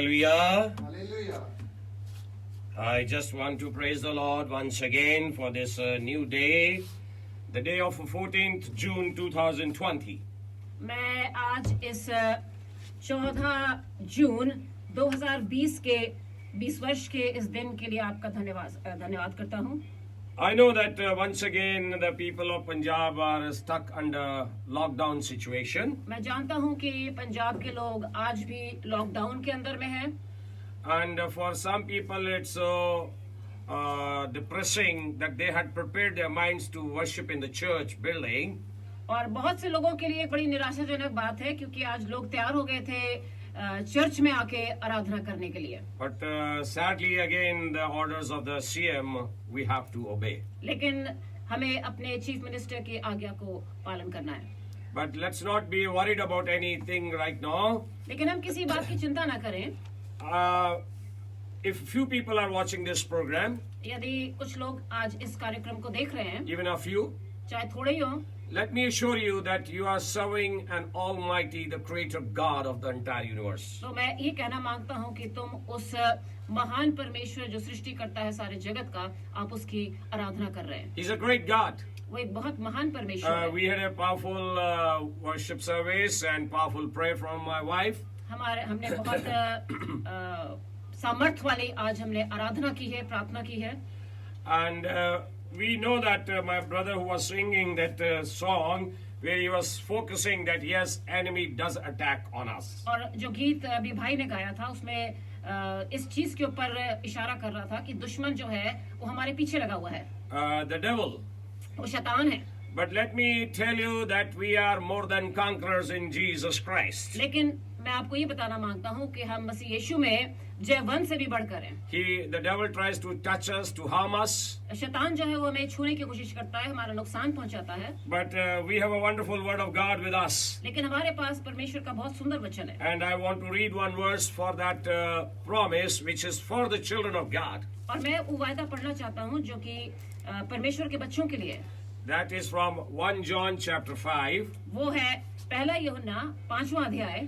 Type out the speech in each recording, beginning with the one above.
Hallelujah. Hallelujah. I just want to praise the Lord once again for this new day, the day of 14th June 2020. मैं आज इस 14 जून 2020 के 20 वर्ष के इस दिन के लिए आपका धन्यवाद करता हूँ। I know that once again the people of Punjab are stuck under lockdown situation. मैं जानता हूँ कि पंजाब के लोग आज भी लॉकडाउन के अंदर में हैं। And for some people it's so depressing that they had prepared their minds to worship in the church building. और बहुत से लोगों के लिए एक बड़ी निराशाजनक बात है क्योंकि आज लोग तैयार हो गए थे चर्च में आके आराधना करने के लिए। But sadly again the orders of the CM we have to obey. लेकिन हमें अपने चीफ मिनिस्टर की आज्ञा को पालन करना है। But let's not be worried about anything right now. लेकिन हम किसी बात की चिंता ना करें। If few people are watching this program, यदि कुछ लोग आज इस कार्यक्रम को देख रहे हैं, even a few, चाहे थोड़े ही हों, let me assure you that you are serving an Almighty, the Creator God of the entire universe. तो मैं ये कहना मांगता हूँ कि तुम उस महान परमेश्वर जो सृष्टि करता है सारे जगत का, आप उसकी आराधना कर रहे हैं। He's a great God. वो एक बहुत महान परमेश्वर है। We had a powerful worship service and powerful prayer from my wife. हमने बहुत सामर्थ वाली आज हमने आराधना की है, प्रार्थना की है। And we know that my brother who was singing that song where he was focusing that yes, enemy does attack on us. और जो गीत अभी भाई ने गाया था उसमें इस चीज के ऊपर इशारा कर रहा था कि दुश्मन जो है वो हमारे पीछे लगा हुआ है। The devil. वो शैतान है। But let me tell you that we are more than conquerors in Jesus Christ. लेकिन मैं आपको ये बताना मांगता हूँ कि हम मसीह यीशु में जयवंत से भी बढ़कर हैं। The devil tries to touch us, to harm us. शैतान जो है वो हमें छूने की कोशिश करता है, हमारा नुकसान पहुंचाता है। But we have a wonderful word of God with us. लेकिन हमारे पास परमेश्वर का बहुत सुंदर वचन है। And I want to read one verse for that promise, which is for the children of God. और मैं वो वायदा पढ़ना चाहता हूँ जो कि परमेश्वर के बच्चों के लिए। That is from 1 John chapter 5. वो है पहला यूहन्ना 5वां अध्याय।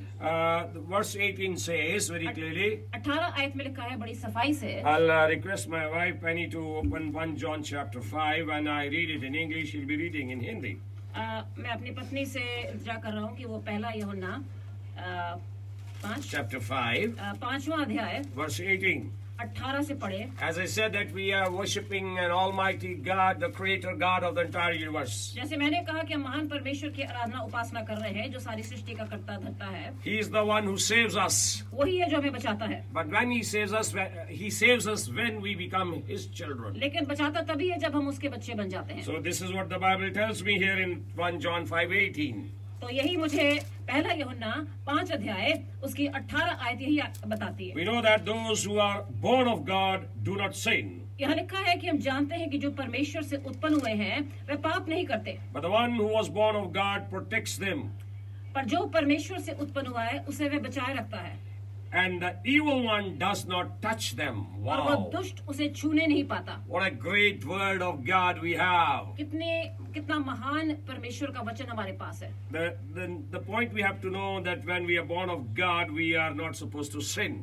Verse 18 says very clearly. 18 आयत में लिखा है बड़ी सफाई से। I'll request my wife Penny to open 1 John chapter 5 and I read it in English. She'll be reading in Hindi. मैं अपनी पत्नी से इल्तिजा कर रहा हूँ कि वो पहला यूहन्ना 5 chapter 5 5वां अध्याय verse 18. 18 से पढ़े। As I said that we are worshiping an almighty God, the creator God of the entire universe. जैसे मैंने कहा कि हम महान परमेश्वर की आराधना उपासना कर रहे हैं जो सारी सृष्टि का कर्ता धर्ता है। He is the one who saves us. वही है जो हमें बचाता है। But when he saves us when we become his children. लेकिन बचाता तभी है जब हम उसके बच्चे बन जाते हैं। So this is what the Bible tells me here in 1 John 5:18. तो यही मुझे पहला यूहन्ना 5 अध्याय उसकी 18 आयत यही बताती है। We know that those who are born of God do not sin. यहाँ लिखा है कि हम जानते हैं कि जो परमेश्वर से उत्पन्न हुए हैं वे पाप नहीं करते। But the one who was born of God protects them. पर जो परमेश्वर से उत्पन्न हुआ है उसे वे बचाए रखता है। And the evil one does not touch them. और वो Wow. दुष्ट उसे छूने नहीं पाता। What a great word of God we have. कितना महान परमेश्वर का वचन हमारे पास है। The point we have to know that when we are born of God, we are not supposed to sin.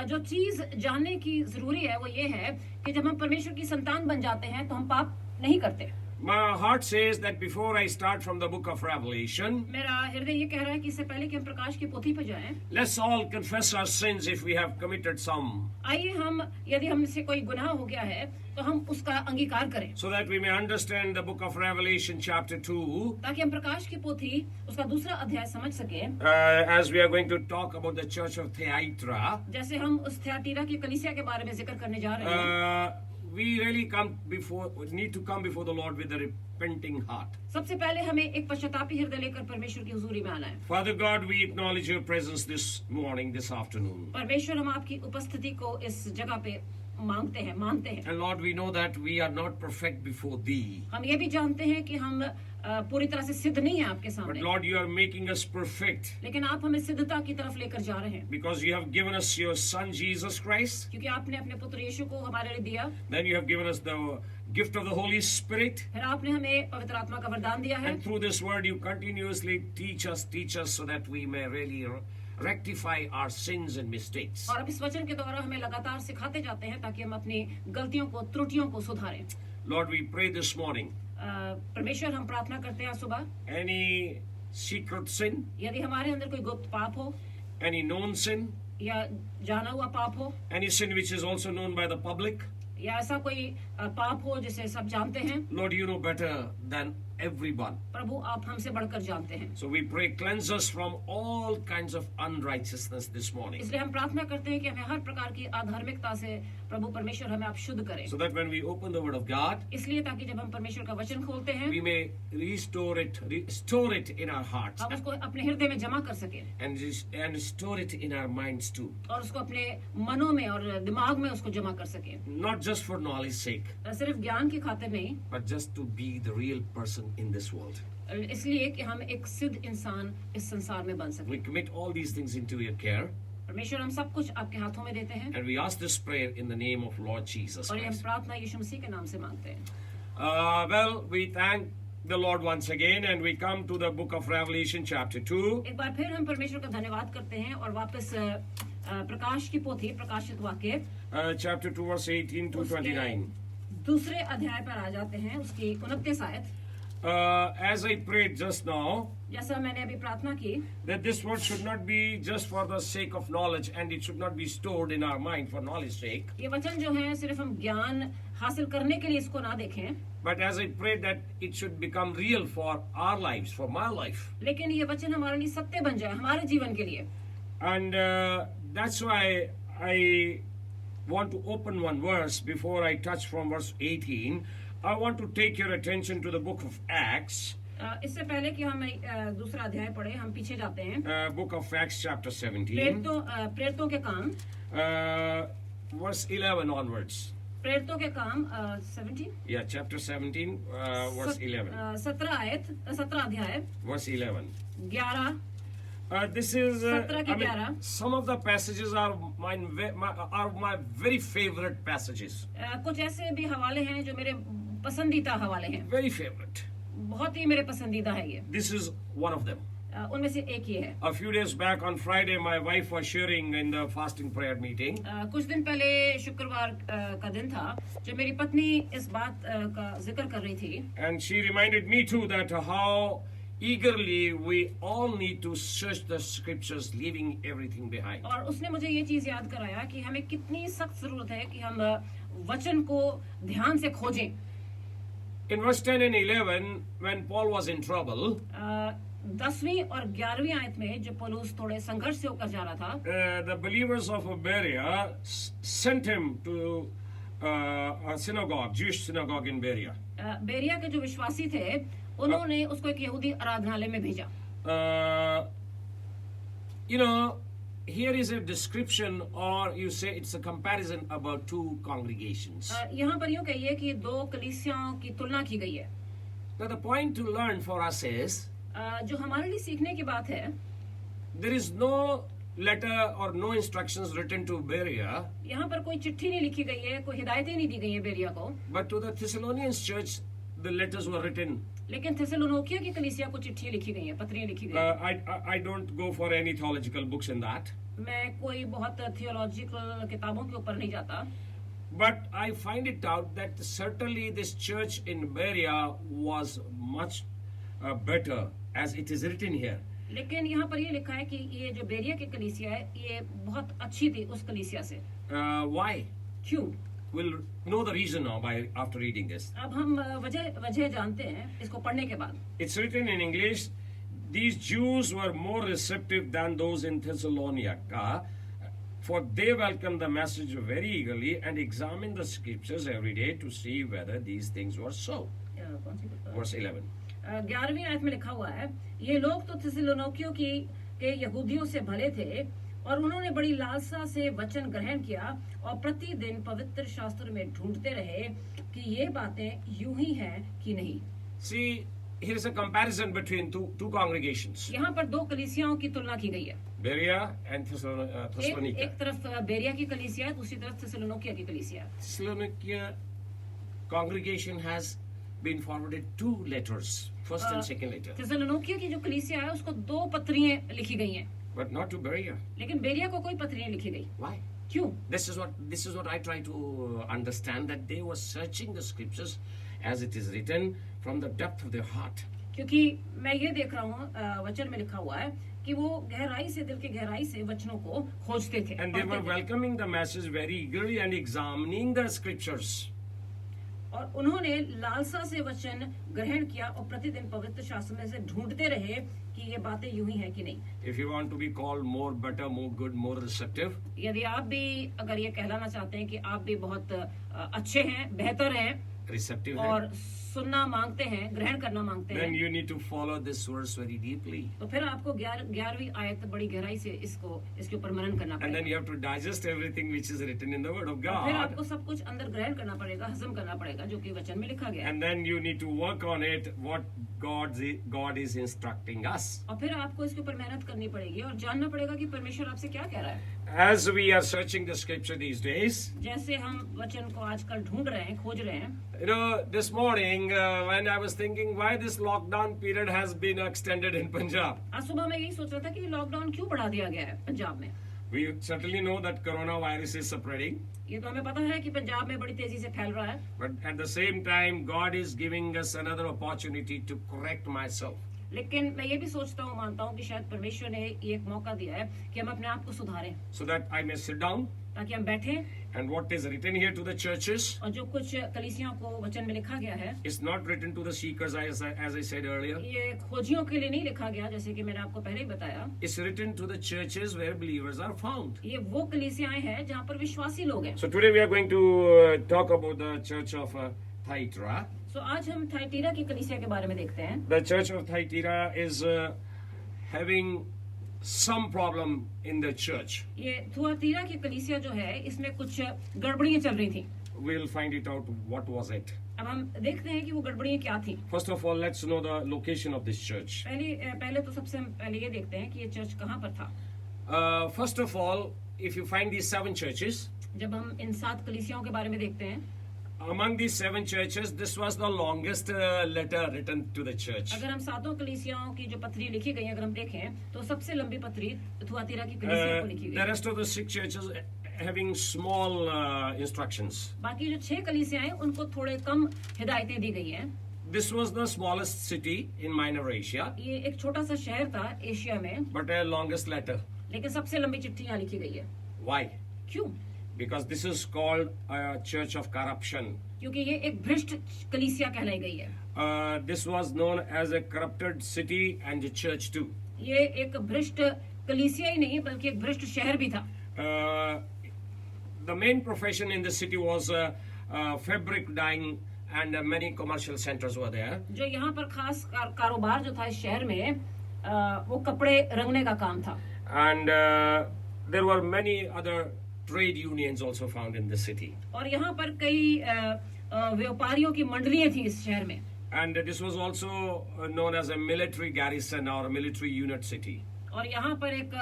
जो चीज जानने की जरूरी है वो ये है कि जब हम परमेश्वर की संतान बन जाते हैं तो हम पाप नहीं करते। My heart says that before I start from the book of Revelation, मेरा हृदय ये कह रहा है कि इससे पहले कि हम प्रकाश की पोथी पर जाएं, let's all confess our sins if we have committed some, आइए हम यदि हमसे कोई गुनाह हो गया है तो हम उसका अंगीकार करें so that we may understand the book of Revelation chapter 2, ताकि हम प्रकाश की पोथी उसका दूसरा अध्याय समझ सकें। as we are going to talk about the church of Thyatira. जैसे हम उस थ्यातीरा की कलीसिया के बारे में जिक्र करने जा रहे हैं। We really need to come before the Lord with a repenting heart. सबसे पहले हमें एक पश्चातापी हृदय लेकर परमेश्वर की हुजूरी में आना है। Father God, we acknowledge your presence this morning, this afternoon. परमेश्वर हम आपकी उपस्थिति को इस जगह पे मानते हैं। And Lord, we know that we are not perfect before thee. हम ये भी जानते हैं कि हम पूरी तरह से सिद्ध नहीं है आपके But सामने। Lord, you are making us perfect लेकिन आप हमें सिद्धता की तरफ लेकर जा रहे हैं because you have given us your Son Jesus Christ. क्योंकि आपने अपने पुत्र यीशु को हमारे लिए दिया। Then you have given us the gift of the Holy Spirit. फिर आपने हमें पवित्र आत्मा का वरदान दिया है। And through this word, you continuously teach us so that we may really rectify our sins and mistakes. और अब इस वचन के द्वारा हमें लगातार सिखाते जाते हैं ताकि हम अपनी गलतियों को त्रुटियों को सुधारें। Lord, we pray this morning, परमेश्वर हम प्रार्थना करते हैं सुबह, any secret sin, यदि हमारे अंदर कोई गुप्त पाप हो any known sin, या जाना हुआ पाप हो any sin which is also known by the public, या ऐसा कोई पाप हो जिसे सब जानते हैं, Lord, you know better than everyone. प्रभु आप हमसे बढ़कर जानते हैं। So we pray, cleanse us from all kinds of unrighteousness this morning, इसलिए हम प्रार्थना करते हैं कि हमें हर प्रकार की अधार्मिकता से प्रभु परमेश्वर हमें आप शुद्ध करें, so that when we open the Word of God, इसलिए ताकि जब हम परमेश्वर का वचन खोलते हैं we may restore it in our hearts, हम उसको अपने हृदय में जमा कर सकें and store it in our minds too. और उसको अपने मनों में और दिमाग में उसको जमा कर सकें, Not just for knowledge sake, सिर्फ ज्ञान की खातिर नहीं, but just to be the real person in this world. इसलिए कि हम एक सिद्ध इंसान इस संसार में बन सकें। We commit all these things into your care, परमेश्वर हम सब कुछ आपके हाथों में देते हैं and we ask this prayer in the name of Lord Jesus और ये हम Christ. प्रार्थना यीशु मसीह के नाम से मांगते हैं। Well, we thank the Lord once again, and we come to the book of Revelation chapter 2. एक बार फिर हम परमेश्वर का धन्यवाद करते हैं और वापस प्रकाश की पोथी प्रकाशित वाक्य Chapter 2 verse 18 to 29. दूसरे अध्याय पर आ जाते हैं, उसकी 29 आयत। As I prayed just now, जैसा मैंने अभी प्रार्थना की that this word should not be just for the sake of knowledge, and it should not be stored in our mind for knowledge sake. ये वचन जो है सिर्फ हम ज्ञान हासिल करने के लिए इसको ना देखें, But as I prayed that it should become real for our lives, for my life. लेकिन ये वचन हमारे लिए सत्य बन जाए हमारे जीवन के लिए। And that's why I want to open one verse before I touch from verse 18. I want to take your attention to the book of Acts. इससे पहले कि हम दूसरा अध्याय पढ़े, हम पीछे जाते हैं। Book of Acts chapter 17. प्रेरितों के काम Verse 11 onwards. प्रेरितों के काम 17 Yeah, chapter 17, verse 11. 17 आयत 17 अध्याय Verse 11. 11 This is, 17 के 11। some of the passages are my very favorite passages. कुछ ऐसे भी हवाले हैं जो मेरे पसंदीदा हवाले हैं, Very favorite. बहुत ही मेरे पसंदीदा है ये। This is one of them. उनमें से एक ये है। A few days back on Friday, my wife was sharing in the fasting prayer meeting. कुछ दिन पहले शुक्रवार का दिन था जब मेरी पत्नी इस बात का जिक्र कर रही थी, And she reminded me too that how eagerly we all need to search the scriptures, leaving everything behind. और उसने मुझे ये चीज याद कराया कि हमें कितनी सख्त जरूरत है कि हम वचन को ध्यान से खोजें। In verse 10 and 11, when Paul was in trouble, 10वीं और 11वीं आयत में जब पौलुस थोड़े संघर्ष से होकर जा रहा था, the believers of Berea sent him to a synagogue, Jewish synagogue in Berea. बेरिया के जो विश्वासी थे उन्होंने उसको एक यहूदी आराधनालय में भेजा। Here is a description, or you say it's a comparison about two congregations. यहाँ पर यूँ कहिए कि दो कलीसियाओं की तुलना की गई है। Now the point to learn for us is, जो हमारे लिए सीखने की बात है, there is no letter or no instructions written to Berea, यहाँ पर कोई चिट्ठी नहीं लिखी गई है, कोई हिदायतें नहीं दी गई है बेरिया को, but to the Thessalonians church, the letters were written. लेकिन थेसलोनिकिया की कलीसिया को चिट्ठियां लिखी गई हैं, पत्रियां लिखी गई हैं। I don't go for any theological books in that. मैं कोई बहुत थियोलॉजिकल किताबों के ऊपर नहीं जाता, But I find it out that certainly this church in Berea was much better, as it is written here. लेकिन यहाँ पर ये लिखा है कि ये जो बेरिया की कलीसिया है ये बहुत अच्छी थी उस कलीसिया से। Why? क्यों? We'll know the reason now after reading this. अब हम वजह जानते हैं इसको पढ़ने के बाद। It's written in English. These Jews were more receptive than those in Thessalonica, for they welcomed the message very eagerly and examined the scriptures every day to see whether these things were so. Verse 11. 11वीं आयत में लिखा हुआ है, ये लोग तो थिस्सलुनीकियों के यहूदियों से भले थे और उन्होंने बड़ी लालसा से वचन ग्रहण किया और प्रतिदिन पवित्र शास्त्र में ढूंढते रहे कि ये बातें यूं ही हैं कि नहीं। See, here is a comparison between two congregations. यहाँ पर दो कलीसियाओं की तुलना की गई है। Berea and Thessalonica. एक तरफ बेरिया की कलीसिया है, दूसरी तरफ थिस्सलुनीकिया की कलीसिया है। Thessalonica congregation has been forwarded 2 letters, first and second letter. थिस्सलुनीकिया की जो कलीसिया है उसको 2 पत्रियां लिखी गई हैं। but not to Berea. लेकिन बेरिया को कोई पत्री नहीं लिखी गई। Why? क्यों? This is what I try to understand, that they were searching the scriptures as it is written from the depth of their heart. क्योंकि मैं ये देख रहा हूँ वचन में लिखा हुआ है कि वो गहराई से, दिल के गहराई से वचनों को खोजते थे, And they were पढ़ते थे। welcoming the message very eagerly and examining the scriptures. और उन्होंने लालसा से वचन ग्रहण किया और प्रतिदिन पवित्र शास्त्र में से ढूंढते रहे कि ये बातें यूं ही हैं कि नहीं। If you want to be called more better, more good, more receptive, यदि आप भी अगर ये कहलाना चाहते हैं कि आप भी बहुत अच्छे हैं, बेहतर हैं receptive, और सुनना मांगते हैं, ग्रहण करना मांगते then हैं, you need to follow this verse very deeply. तो फिर आपको 11वीं आयत बड़ी गहराई से इसके ऊपर मनन करना And then पड़ेगा। you have to digest everything which is written in the Word of और फिर God. आपको सब कुछ अंदर ग्रहण करना पड़ेगा, हजम करना पड़ेगा जो कि वचन में लिखा गया है। And then you need to work on it, what God is instructing us. और फिर आपको इसके ऊपर मेहनत करनी पड़ेगी और जानना पड़ेगा कि परमेश्वर आपसे क्या कह रहा है। As we are searching the scripture these days, जैसे हम वचन को आजकल ढूंढ रहे हैं, खोज रहे हैं, you know, this morning when I was thinking why this lockdown period has been extended in Punjab. आज सुबह मैं यही सोच रहा था कि लॉकडाउन क्यों बढ़ा दिया गया है पंजाब में। We certainly know that coronavirus is spreading, ये तो हमें पता है कि पंजाब में बड़ी तेजी से फैल रहा है, but at the same time, God is giving us another opportunity to correct myself. लेकिन मैं ये भी सोचता हूँ, मानता हूँ कि शायद परमेश्वर ने ये एक मौका दिया है कि हम अपने आप को सुधारें, So that I may sit down, ताकि हम बैठें and what is written here to the churches और जो कुछ कलीसियों को वचन में लिखा गया है, is not written to the seekers, as I said earlier. ये खोजियों के लिए नहीं लिखा गया, जैसे कि मैंने आपको पहले ही बताया। It's written to the churches where believers are found. ये वो कलीसियाएं हैं जहाँ पर विश्वासी लोग हैं। So today we are going to talk about the church of Thyatira. तो आज हम थाइटीरा की कलीसिया के बारे में देखते हैं। The church of Thyatira is having some problem in the church. ये थुआतीरा की कलीसिया जो है, इसमें कुछ गड़बड़ियां चल रही थी। We'll find it out what was it. अब हम देखते हैं कि वो गड़बड़ियां क्या थी। First of all, let's know the location of this church. पहले तो सबसे हम पहले ये देखते हैं कि ये चर्च कहाँ पर था। First of all, if you find these 7 churches, जब हम इन 7 कलीसियाओं के बारे में देखते हैं, among these 7 churches, this was the longest letter written to the church. अगर हम 7 कलीसियाओं की जो पत्री लिखी गई, अगर हम देखें तो सबसे लंबी पत्री थुआतीरा की कलीसिया को लिखी The गई। rest of the 6 churches having small instructions. बाकी जो 6 कलीसियाएं, उनको थोड़े कम हिदायतें दी गई हैं। This was the smallest city in Minor Asia, ये एक छोटा सा शहर था एशिया में, but a longest letter. लेकिन सबसे लंबी चिट्ठी यहाँ लिखी गई है। Why? क्यों? Because this is called a church of corruption. क्योंकि ये एक भ्रष्ट कलीसिया कहलाई गई है। This was known as a corrupted city and a church too. ये एक भ्रष्ट कलीसिया ही नहीं बल्कि एक भ्रष्ट शहर भी था। The main profession in the city was fabric dyeing, and many commercial centers were there. जो यहाँ पर खास कारोबार जो था इस शहर में, वो कपड़े रंगने का काम था। And there were many other trade unions also found in the city. और यहाँ पर कई व्यापारियों की मंडलियां थी इस शहर में। And this was also known as a military garrison or a military unit city. और यहाँ पर एक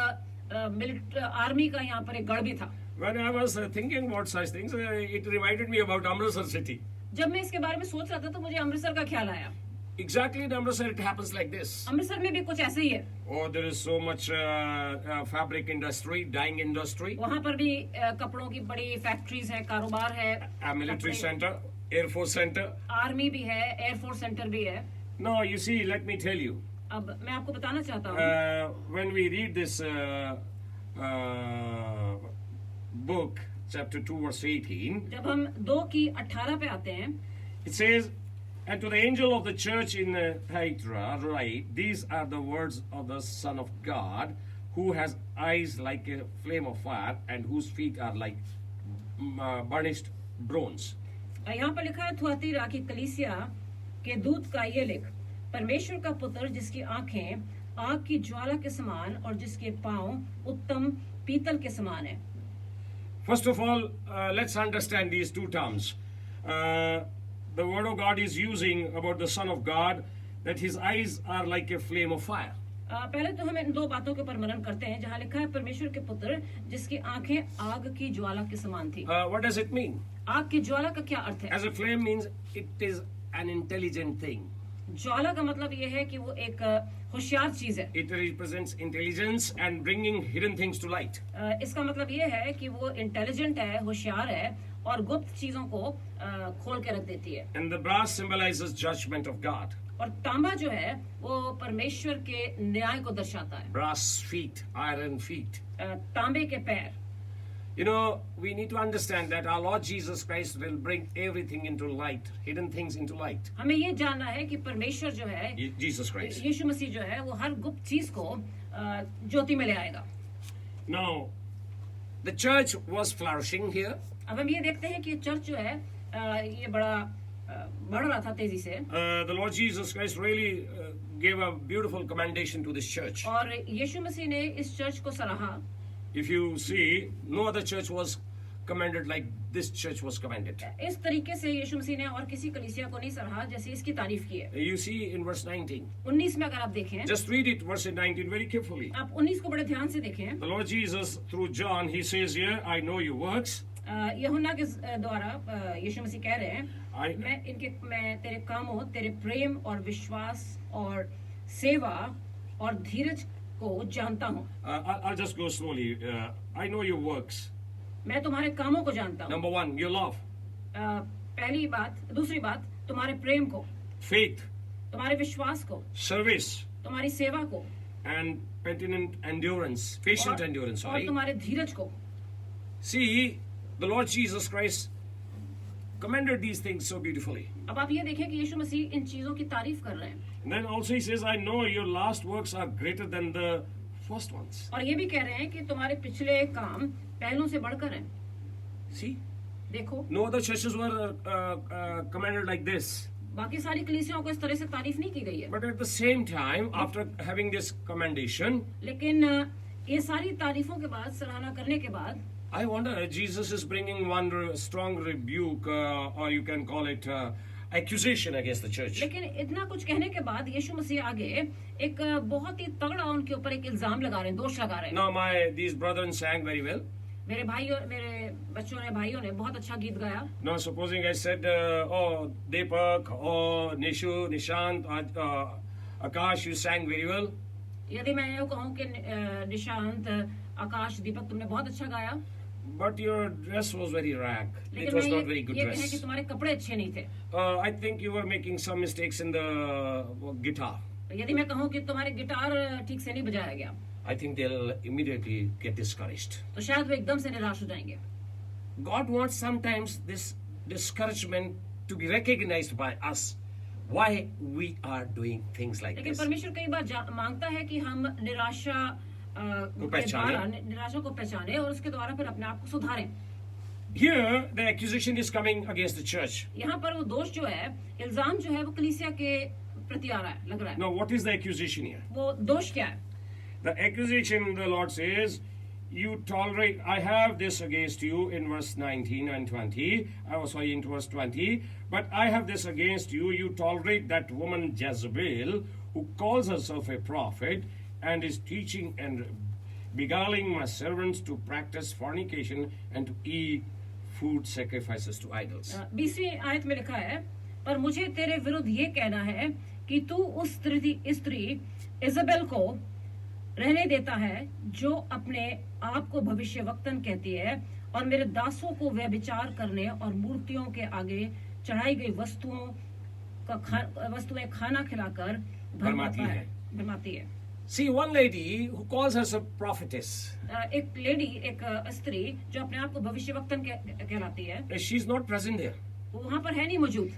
आर्मी का यहाँ पर एक गढ़ भी था। When I was thinking about such things, it reminded me about Amritsar city. जब मैं इसके बारे में सोच रहा था तो मुझे अमृतसर का ख्याल आया। Exactly in Amritsar it happens like this. Amritsar में भी कुछ ऐसे ही है। Oh, there is so much fabric industry, dyeing industry, वहाँ पर भी कपड़ों की बड़ी फैक्ट्रीज है, कारोबार है, a military कपड़े- center, Air Force center. Army भी है, एयरफोर्स सेंटर भी है। No, you see, let me tell you. अब मैं आपको बताना चाहता हूँ, When we read this book, chapter 2, verse 18, जब हम 2 की 18 पे आते हैं, it says, "And to the angel of the church in Thyatira write, these are the words of the Son of God, who has eyes like a flame of fire, and whose feet are like burnished bronze." यहाँ पर लिखा है, Thyatira की कलीसिया के दूत का ये लिख, परमेश्वर का पुत्र जिसकी आंखें आग की ज्वाला के समान और जिसके पांव उत्तम पीतल के समान है। First of all, let's understand these 2 terms. The word of God is using about the Son of God that his eyes are like a flame of fire. पहले तो हम इन 2 बातों के ऊपर मनन करते हैं, जहाँ लिखा है परमेश्वर के पुत्र जिसकी आंखें आग की ज्वाला के समान थी। What does it mean? आग की ज्वाला का क्या अर्थ है? As a flame means it is an intelligent thing. ज्वाला का मतलब ये है कि वो एक होशियार चीज है। It represents intelligence and bringing hidden things to light. इसका मतलब ये है कि वो इंटेलिजेंट है, होशियार है और गुप्त चीजों को खोल के रख देती है। And the brass symbolizes judgment of God. और तांबा जो है वो परमेश्वर के न्याय को दर्शाता है। Brass feet, iron feet. तांबे के पैर। You know, we need to understand that our Lord Jesus Christ will bring everything into light, hidden things into light. हमें ये जानना है कि परमेश्वर जो है, Jesus Christ. यीशु मसीह जो है, वो हर गुप्त चीज को ज्योति में ले आएगा। Now, the church was flourishing here. अब हम ये देखते हैं कि चर्च जो है ये बड़ा बढ़ रहा था तेजी से। The Lord Jesus Christ really gave a beautiful commendation to this church. और यीशु मसीह ने इस चर्च को सराहा। If you see, no other church was commended like this church was commended. इस तरीके से यीशु मसीह ने और किसी कलीसिया को नहीं सराहा जैसे इसकी तारीफ की है। You see in verse 19. 19 में अगर आप देखें, Just read it, verse 19, very carefully. आप 19 को बड़े ध्यान से देखें। The Lord Jesus, through John, he says here, I know your works. यूहन्ना के द्वारा यीशु मसीह कह रहे हैं, मैं तेरे कामों, तेरे प्रेम और विश्वास और सेवा और धीरज को जानता हूँ। I'll just go slowly. I know your works. मैं तुम्हारे कामों को जानता हूँ। Number one, your love. पहली बात, दूसरी बात, तुम्हारे प्रेम को, faith, तुम्हारे विश्वास को, service, तुम्हारी सेवा को, and patient endurance, patient endurance. और Sorry. तुम्हारे धीरज को। See, the Lord Jesus Christ commended these things so beautifully. अब आप ये देखें कि यीशु मसीह इन चीजों की तारीफ कर रहे हैं। And then also he says, I know your last works are greater than the first ones. और ये भी कह रहे हैं कि तुम्हारे पिछले काम पहलों से बढ़कर हैं। See, देखो, no other churches were commended like this. बाकी सारी कलीसियाओं को इस तरह से तारीफ नहीं की गई है। But at the same time, after having this commendation, लेकिन ये सारी तारीफों के बाद, सराहना करने के बाद, I wonder, Jesus is bringing one strong rebuke, or you can call it accusation against the church. लेकिन इतना कुछ कहने के बाद यीशु मसीह आगे एक बहुत ही तगड़ा उनके ऊपर एक इल्जाम लगा रहे हैं, दोष लगा रहे हैं। Now, these brethren sang very well. मेरे बच्चों ने, भाइयों ने बहुत अच्छा गीत गाया। Now, supposing I said, oh, Deepak, oh, Nishu, Nishant, Akash, you sang very well. यदि मैं ये कहूँ कि निशांत, आकाश, दीपक, तुमने बहुत अच्छा गाया, But your dress was very rag. It लेकिन was मैं not very good ये कहें कि dress. तुम्हारे कपड़े अच्छे नहीं थे। I think you were making some mistakes in the guitar. यदि मैं कहूँ कि तुम्हारे गिटार ठीक से नहीं बजाया गया, I think they'll immediately get discouraged. तो शायद वो एकदम से निराश हो जाएंगे। God wants sometimes this discouragement to be recognized by us. Why we are doing things like लेकिन this. परमेश्वर कई बार मांगता है कि हम निराशा के पहचाने। द्वारा निराशा को पहचाने और उसके द्वारा फिर अपने आप को सुधारें। Here, the accusation is coming against the church. यहाँ पर वो दोष जो है, इल्जाम जो है वो कलीसिया के प्रति आ रहा है, लग रहा है। Now, what is the accusation here? वो दोष क्या है? The accusation, the Lord says, you tolerate, I have this against you in verse 19 and 20. I was sorry, in verse 20. But I have this against you, you tolerate that woman Jezebel, who calls herself a prophet, and is teaching and beguiling my servants to practice fornication and to eat food sacrifices to idols. 20वीं आयत में लिखा है, पर मुझे तेरे विरुद्ध ये कहना है कि तू उस स्त्री इजबेल को रहने देता है जो अपने आप को भविष्यवक्तन कहती है और मेरे दासों को व्यभिचार करने और मूर्तियों के आगे चढ़ाई गई वस्तुएं खाना खिलाकर भरमाती है। See, one lady who calls herself prophetess. एक लेडी, एक स्त्री जो अपने आप को भविष्यवक्तन कहलाती है, She's not present there. वो वहाँ पर है नहीं मौजूद।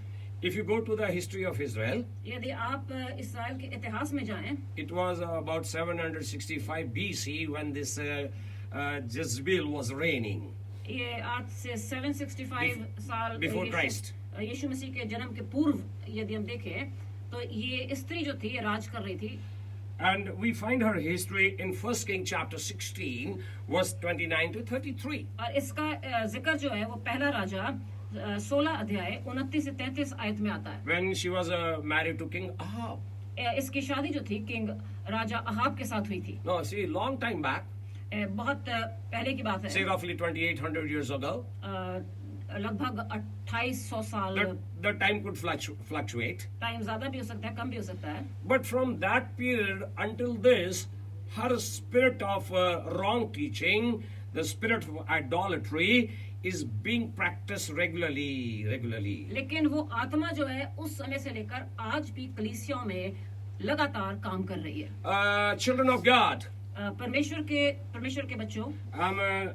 If you go to the history of Israel, यदि आप इस्राएल के इतिहास में जाएं, it was about 765 BC when this Jezebel was reigning. ये आज से 765 साल Before Christ. यीशु मसीह के जन्म के पूर्व यदि हम देखें तो ये स्त्री जो थी ये राज कर रही थी। And we find her history in 1 King chapter 16, verse 29 to 33. और इसका जिक्र जो है वो पहला राजा 16 अध्याय 29 से 33 आयत में आता है। When she was married to King Ahab. इसकी शादी जो थी किंग राजा अहाब के साथ हुई थी। No, see, long time back. बहुत पहले की बात है। Say roughly 2800 years ago. लगभग 2800 साल, The time could fluctuate. Time ज्यादा भी हो सकता है, कम भी हो सकता है। But from that period until this, her spirit of wrong teaching, the spirit of idolatry, is being practiced regularly. लेकिन वो आत्मा जो है उस समय से लेकर आज भी कलीसियाओं में लगातार काम कर रही है। Children of God, परमेश्वर के बच्चों, I'm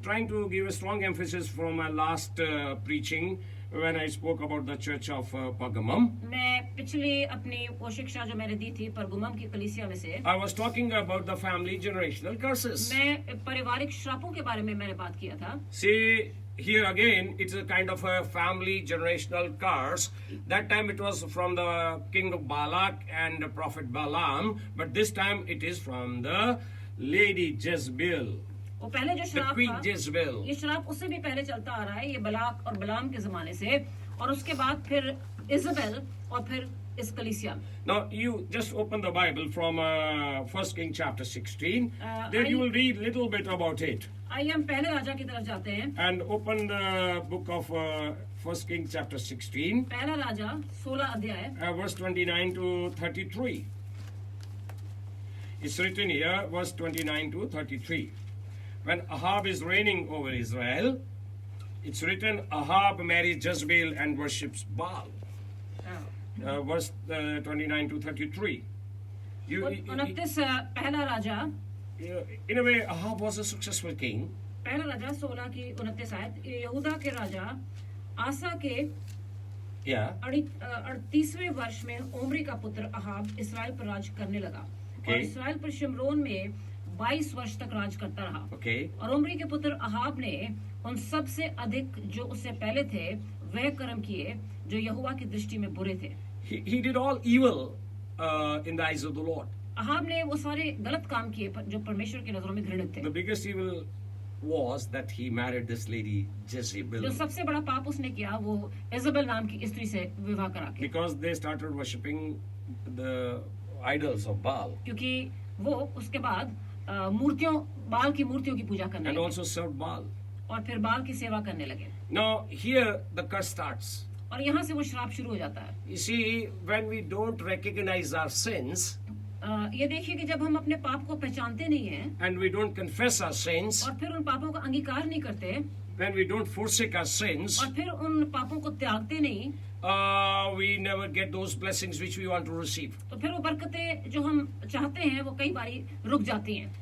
trying to give a strong emphasis from my last preaching when I spoke about the church of Pergamum. मैं पिछली अपनी वो शिक्षा जो मैंने दी थी परगुमम की कलीसिया में से, I was talking about the family generational curses. मैं पारिवारिक श्रापों के बारे में मैंने बात किया था। See, here again, it's a kind of a family generational curse. That time it was from the king of Balak and the prophet Balaam, but this time it is from the lady Jezebel, वो पहले जो the श्राप queen था, Jezebel. ये श्राप उससे भी पहले चलता आ रहा है, ये बलाक और बलाम के जमाने से, और उसके बाद फिर इजबेल और फिर इस कलीसिया में। Now, you just open the Bible from 1 King chapter 16. There you I- will read little bit about it. आइए हम पहले राजा की तरफ जाते हैं। And open the book of 1 King chapter 16, पहला राजा 16 अध्याय, verse 29 to 33. It's written here, verse 29 to 33. When Ahab is reigning over Israel, it's written Ahab marries Jezebel and worships Baal. Verse 29 to 33. 29 पहला राजा, In a way, Ahab was a successful king. पहला राजा 16 की 29 आयत, यहूदा के राजा आसा के Yeah. 38वें वर्ष में ओमरी का पुत्र अहाब इसराइल पर राज करने लगा, और Okay. इसराइल पर शिमरोन में 22 वर्ष तक राज करता रहा। Okay. और ओमरी के पुत्र अहाब ने उन सब से अधिक जो उससे पहले थे वह कर्म किए जो यहोवा की दृष्टि में बुरे थे। He did all evil in the eyes of the Lord. Ahab ने वो सारे गलत काम किए जो परमेश्वर की नजरों में घृणित थे। The biggest evil was that he married this lady Jezebel, जो सबसे बड़ा पाप उसने किया वो इजबेल नाम की स्त्री से विवाह करा के, because they started worshipping the idols of Baal क्योंकि वो उसके बाद बाल की मूर्तियों की पूजा करने and लगे also served Baal. और फिर बाल की सेवा करने लगे। Now here the curse starts. और यहाँ से वो श्राप शुरू हो जाता है। You see, when we don't recognize our sins ये देखिए कि जब हम अपने पाप को पहचानते नहीं हैं and we don't confess our sins, और फिर उन पापों का अंगीकार नहीं करते when we don't forsake our sins, और फिर उन पापों को त्यागते नहीं, we never get those blessings which we want to receive. तो फिर वो बरकतें जो हम चाहते हैं वो कई बारी रुक जाती हैं।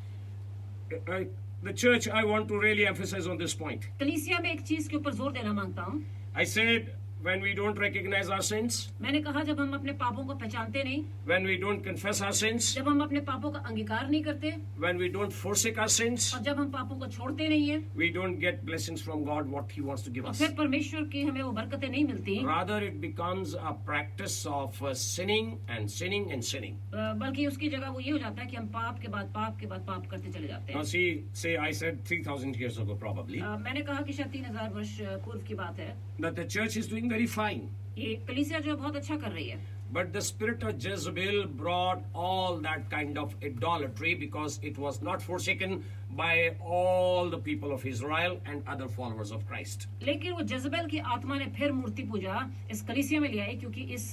The church, I want to really emphasize on this point. कलीसिया में एक चीज के ऊपर जोर देना मांगता हूँ। I said, when we don't recognize our sins, मैंने कहा जब हम अपने पापों को पहचानते नहीं, when we don't confess our sins, जब हम अपने पापों का अंगीकार नहीं करते when we don't forsake our sins, और जब हम पापों को छोड़ते नहीं है, we don't get blessings from God, what He wants to give और us. फिर परमेश्वर की हमें वो बरकतें नहीं मिलती, Rather, it becomes a practice of sinning and sinning and sinning. बल्कि उसकी जगह वो ये हो जाता है कि हम पाप के बाद पाप के बाद पाप करते चले जाते Now, हैं। say I said 3,000 years ago, probably, मैंने कहा कि शायद 3000 वर्ष पूर्व की बात है। that the church is doing very fine. ये कलीसिया जो है बहुत अच्छा कर रही है, But the spirit of Jezebel brought all that kind of idolatry because it was not forsaken by all the people of Israel and other followers of Christ. लेकिन वो जezebel की आत्मा ने फिर मूर्ति पूजा इस कलीसिया में ले आई क्योंकि इस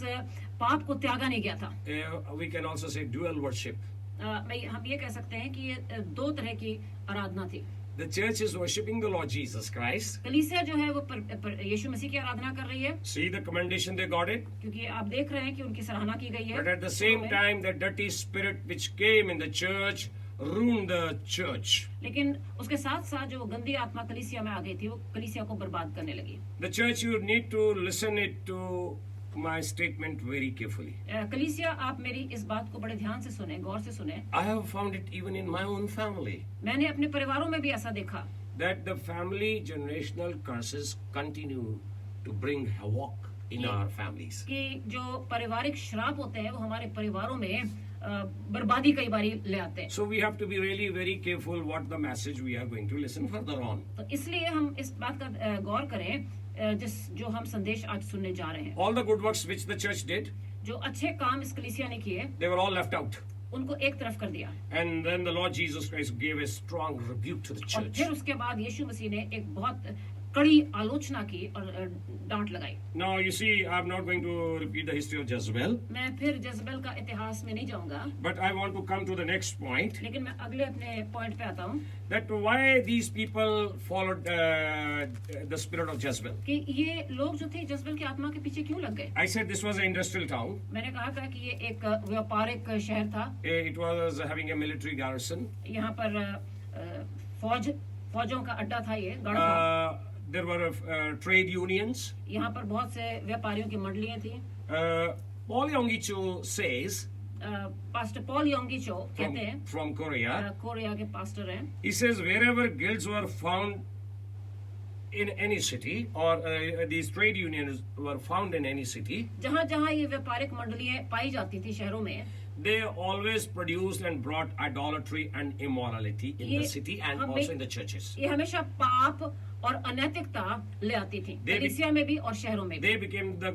पाप को त्यागा नहीं गया था। We can also say dual worship. हम ये कह सकते हैं कि ये दो तरह की आराधना थी। The church is worshipping the Lord Jesus Christ. कलीसिया जो है वो यीशु मसीह की आराधना कर रही है, See the commendation they got it? क्योंकि आप देख रहे हैं कि उनकी सराहना की गई है। But at the same time, the dirty spirit which came in the church ruined the church. लेकिन उसके साथ साथ जो गंदी आत्मा कलीसिया में आ गई थी वो कलीसिया को बर्बाद करने लगी। The church, you need to listen it to my statement very carefully. कलीसिया आप मेरी इस बात को बड़े ध्यान से सुने, गौर से सुने। I have found it even in my own family मैंने अपने परिवारों में भी ऐसा देखा that the family generational curses continue to bring havoc in our families. कि जो पारिवारिक श्राप होते हैं वो हमारे परिवारों में बर्बादी कई बारी ले आते हैं। So we have to be really very careful what the message we are going to listen further on. तो इसलिए हम इस बात का गौर करें जो हम संदेश आज सुनने जा रहे हैं। All the good works which the church did, जो अच्छे काम इस कलीसिया ने किए they were all left out. उनको एक तरफ कर दिया, And then the Lord Jesus Christ gave a strong rebuke to the और church. फिर उसके बाद यीशु मसीह ने एक बहुत कड़ी आलोचना की और डांट लगाई। Now you see, I'm not going to repeat the history of Jezebel, मैं फिर जezebel का इतिहास में नहीं जाऊंगा, but I want to come to the next point. लेकिन मैं अगले अपने पॉइंट पे आता हूँ That why these people followed the spirit of Jezebel. कि ये लोग जो थे जezebel की आत्मा के पीछे क्यों लग गए। I said this was an industrial town. मैंने कहा था कि ये एक व्यापारिक शहर था, It was having a military garrison. यहाँ पर फौजों का अड्डा था, ये गढ़ था। There were trade unions. यहाँ पर बहुत से व्यापारियों की मंडलियां थी। Paul Yonggi-cho says pastor Paul Yonggi Cho कहते हैं, from Korea, कोरिया के पास्टर हैं। he says wherever guilds were found in any city, or these trade unions were found in any city, जहाँ जहाँ ये व्यापारिक मंडलियां पाई जाती थी शहरों में, they always produced and brought idolatry and immorality in the city and also in the churches. ये हमेशा पाप और अनैतिकता ले आती थी, कलीसिया में भी और शहरों में भी। They became the